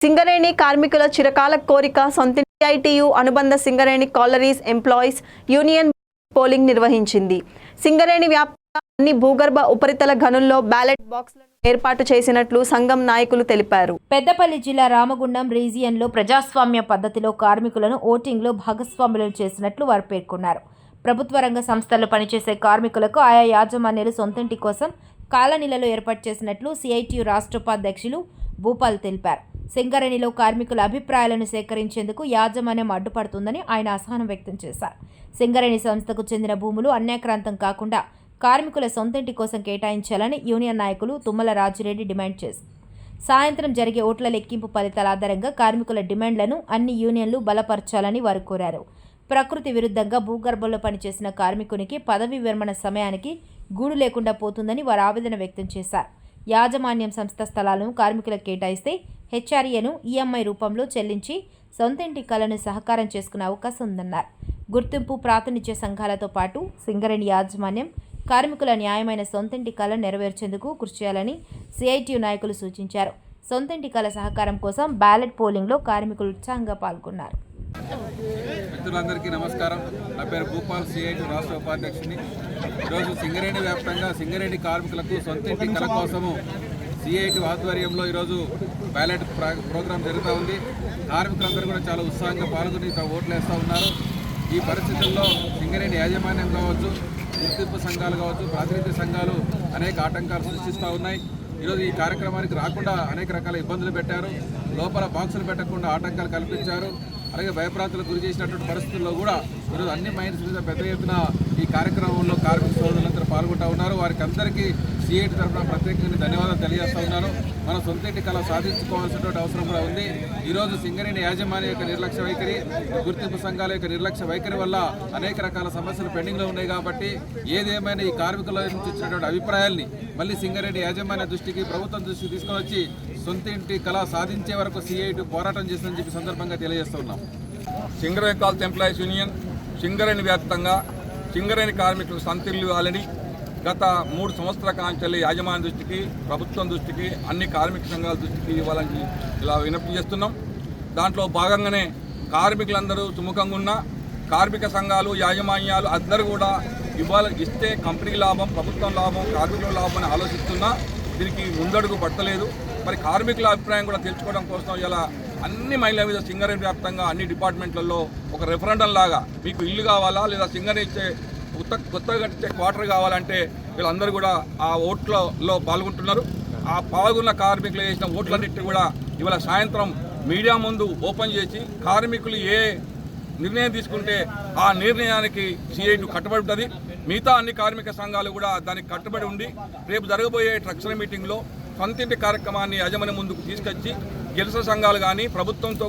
సింగరేణి కార్మికుల చిరకాల కోరిక సొంత ఐటీయు అనుబంధ Singareni collieries employees union polling నిర్వహించింది. సింగరేణి వ్యాప్తంగా అన్ని భూగర్భ ఉపరితల గనుల్లో బ్యాలెట్ బాక్సులను ఏర్పాటు చేసినట్లు సంఘం నాయకులు తెలిపారు. పెద్దపల్లి జిల్లా రామగుండం రీజియన్లో ప్రజాస్వామ్య పద్ధతిలో కార్మికులను ఓటింగ్లో భాగస్వాములను చేసినట్లు వారు పేర్కొన్నారు. ప్రభుత్వ రంగ సంస్థల్లో పనిచేసే కార్మికులకు ఆయా యాజమాన్యాలు సొంతింటి కోసం కాలనీలలో ఏర్పాటు చేసినట్లు సిఐటియు రాష్ట్ర ఉపాధ్యక్షులు భూపాల్ తెలిపారు. సింగరేణిలో కార్మికుల అభిప్రాయాలను సేకరించేందుకు యాజమాన్యం అడ్డుపడుతుందని ఆయన అసహనం వ్యక్తం చేశారు. సింగరేణి సంస్థకు చెందిన భూములు అన్యాక్రాంతం కాకుండా కార్మికుల సొంతింటి కోసం కేటాయించాలని యూనియన్ నాయకులు తుమ్మల రాజిరెడ్డి డిమాండ్ చేశారు. సాయంత్రం జరిగే ఓట్ల లెక్కింపు ఫలితాల ఆధారంగా కార్మికుల డిమాండ్లను అన్ని యూనియన్లు బలపరచాలని వారు కోరారు. ప్రకృతి విరుద్ధంగా భూగర్భంలో పనిచేసిన కార్మికునికి పదవి విరమణ సమయానికి గూడు లేకుండా పోతుందని వారు ఆవేదన వ్యక్తం చేశారు. యాజమాన్యం సంస్థ స్థలాలను కార్మికులకు కేటాయిస్తే హెచ్ఆర్ఏను ఈఎంఐ రూపంలో చెల్లించి సొంతింటి కలను సహకారం చేసుకునే అవకాశం ఉందన్నారు. గుర్తింపు ప్రాతినిధ్య సంఘాలతో పాటు సింగరేణి యాజమాన్యం కార్మికుల న్యాయమైన సొంతింటి కలను నెరవేర్చేందుకు కృషి చేయాలని సిఐటియు నాయకులు సూచించారు. సొంతింటి కల సహకారం కోసం బ్యాలెట్ పోలింగ్లో కార్మికులు ఉత్సాహంగా పాల్గొన్నారు. మిత్రులందరికీ నమస్కారం. నా పేరు భూపాల్, సిఐటి రాష్ట్ర ఉపాధ్యక్షుని. ఈరోజు సింగరేణి వ్యాప్తంగా సింగరేణి కార్మికులకు సొంతింటి కళ కోసము సిఐటి ఆధ్వర్యంలో ఈరోజు బ్యాలెట్ ప్రోగ్రాం జరుగుతూ ఉంది. కార్మికులందరూ కూడా చాలా ఉత్సాహంగా పాల్గొని ఓట్లు వేస్తూ ఉన్నారు. ఈ పరిస్థితుల్లో సింగరేణి యాజమాన్యం కావచ్చు, గుర్తింపు సంఘాలు కావచ్చు, ప్రాతినిధ్య సంఘాలు అనేక ఆటంకాలు సృష్టిస్తూ ఉన్నాయి. ఈరోజు ఈ కార్యక్రమానికి రాకుండా అనేక రకాల ఇబ్బందులు పెట్టారు. లోపల బాక్సులు పెట్టకుండా ఆటంకాలు కల్పించారు. అలాగే భయప్రాంతాలకు గురి చేసినటువంటి పరిస్థితుల్లో కూడా ఈరోజు అన్ని మైన్స్ మీద పెద్ద ఎత్తున ఈ కార్యక్రమంలో కార్మిక సోదరులందరూ పాల్గొంటూ ఉన్నారు. వారికి అందరికీ సిఐటి తరఫున ప్రత్యేకంగా ధన్యవాదాలు తెలియజేస్తూ ఉన్నాను. మనం సొంతింటి కళ సాధించుకోవాల్సినటువంటి అవసరం కూడా ఉంది. ఈరోజు సింగరేణి యాజమాన్యం యొక్క నిర్లక్ష్య వైఖరి, గుర్తింపు సంఘాల యొక్క నిర్లక్ష్య వైఖరి వల్ల అనేక రకాల సమస్యలు పెండింగ్లో ఉన్నాయి. కాబట్టి ఏదేమైనా ఈ కార్మికుల నుంచి వచ్చినటువంటి అభిప్రాయాల్ని మళ్ళీ సింగరేణి యాజమాన్య దృష్టికి, ప్రభుత్వం దృష్టికి తీసుకొని వచ్చి సొంతింటి కళ సాధించే వరకు సిఐటి పోరాటం చేస్తుందని చెప్పి సందర్భంగా తెలియజేస్తూ ఉన్నాం. Singareni calls employees union Singareni వ్యాప్తంగా సింగరేణి కార్మికులకు సొంతిల్లు ఇవ్వాలని గత 3 సంవత్సరాల కాంచెల్లి యాజమాన్య దృష్టికి, ప్రభుత్వం దృష్టికి, అన్ని కార్మిక సంఘాల దృష్టికి ఇవ్వాలని ఇలా విజ్ఞప్తి చేస్తున్నాం. దాంట్లో భాగంగానే కార్మికులందరూ సుముఖంగా ఉన్న కార్మిక సంఘాలు, యాజమాన్యాలు అందరూ కూడా ఇస్తే కంపెనీ లాభం, ప్రభుత్వం లాభం, కార్మికుల లాభం అని ఆలోచిస్తున్నా దీనికి ముందడుగు పడతలేదు. మరి కార్మికుల అభిప్రాయం కూడా తెలుసుకోవడం కోసం ఇలా అన్ని మహిళల మీద సింగరేణి వ్యాప్తంగా అన్ని డిపార్ట్మెంట్లలో ఒక రెఫరెండం లాగా మీకు ఇల్లు కావాలా లేదా సింగరేణి ఇచ్చే కొత్తగా కట్టించే క్వార్టర్ కావాలంటే వీళ్ళందరూ కూడా ఆ ఓట్లలో పాల్గొంటున్నారు. ఆ పాల్గొన్న కార్మికులు వేసిన ఓట్లన్నింటినీ కూడా ఇవాళ సాయంత్రం మీడియా ముందు ఓపెన్ చేసి కార్మికులు ఏ నిర్ణయం తీసుకుంటే ఆ నిర్ణయానికి సిఐటి కట్టుబడి ఉంటుంది. మిగతా అన్ని కార్మిక సంఘాలు కూడా దానికి కట్టుబడి ఉండి రేపు జరగబోయే ట్రక్చర్ మీటింగ్లో సొంతింటి కార్యక్రమాన్ని యాజమాన్యం ముందుకు తీసుకొచ్చి గెలుస సంఘాలు కానీ, ప్రభుత్వంతో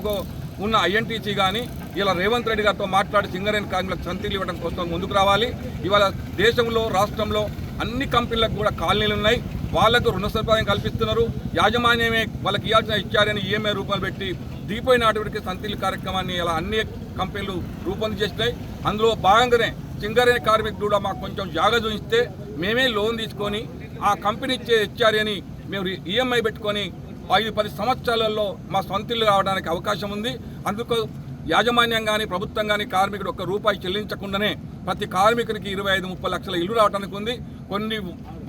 ఉన్న ఐఎన్టీసీ కానీ ఇలా రేవంత్ రెడ్డి గారితో మాట్లాడి సింగరేణి కార్మికులకు సొంతిల్లు ఇవ్వడం కోసం ముందుకు రావాలి. ఇవాళ దేశంలో, రాష్ట్రంలో అన్ని కంపెనీలకు కూడా కాలనీలు ఉన్నాయి. వాళ్లకు రుణ సదుపాయం కల్పిస్తున్నారు. యాజమాన్యమే వాళ్ళకి ఇవ్వాల్సిన ఇచ్చారని ఈఎంఐ రూపాయలు పెట్టి దిగిపోయిన నాటికి సొంతిల్లు కార్యక్రమాన్ని ఇలా అన్ని కంపెనీలు రూపొందించేసినాయి. అందులో భాగంగానే సింగరేణి కార్మికులు కూడా మాకు కొంచెం జాగా చూపిస్తే మేమే లోన్ తీసుకొని ఆ కంపెనీ ఇచ్చే హెచ్ఆర్ఏని మేము ఈఎంఐ పెట్టుకొని 5-10 సంవత్సరాలలో మా సొంతిల్లు రావడానికి అవకాశం ఉంది. అందుకు యాజమాన్యం కానీ, ప్రభుత్వం కానీ కార్మికుడు ₹1 చెల్లించకుండానే ప్రతి కార్మికునికి 25-30 లక్షల ఇల్లు రావడానికి ఉంది. కొన్ని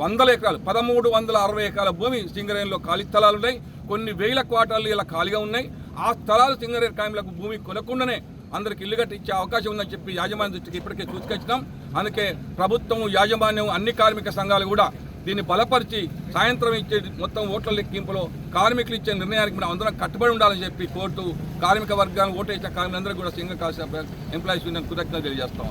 వందల ఎకరాలు, 1360 ఎకరాల భూమి సింగరేణిలో ఖాళీ స్థలాలు ఉన్నాయి. కొన్ని వేల క్వార్టర్లు ఇలా ఖాళీగా ఉన్నాయి. ఆ స్థలాలు సింగరేణి కార్మికులకు భూమి కొనకుండానే అందరికి ఇల్లు కట్టి ఇచ్చే అవకాశం ఉందని చెప్పి యాజమాన్య దృష్టికి ఇప్పటికే చూసుకొచ్చినాం. అందుకే ప్రభుత్వం, యాజమాన్యం, అన్ని కార్మిక సంఘాలు కూడా దీన్ని బలపరిచి సాయంత్రం ఇచ్చే మొత్తం ఓట్ల లెక్కింపులో కార్మికులు ఇచ్చే నిర్ణయానికి మనం అందరం కట్టుబడి ఉండాలని చెప్పి కోరుతూ కార్మిక వర్గాన్ని ఓటేసిన కార్మికులందరూ కూడా సింగరేణి ఎంప్లాయీస్ యూనియన్ కృతజ్ఞతలు తెలియజేస్తాం.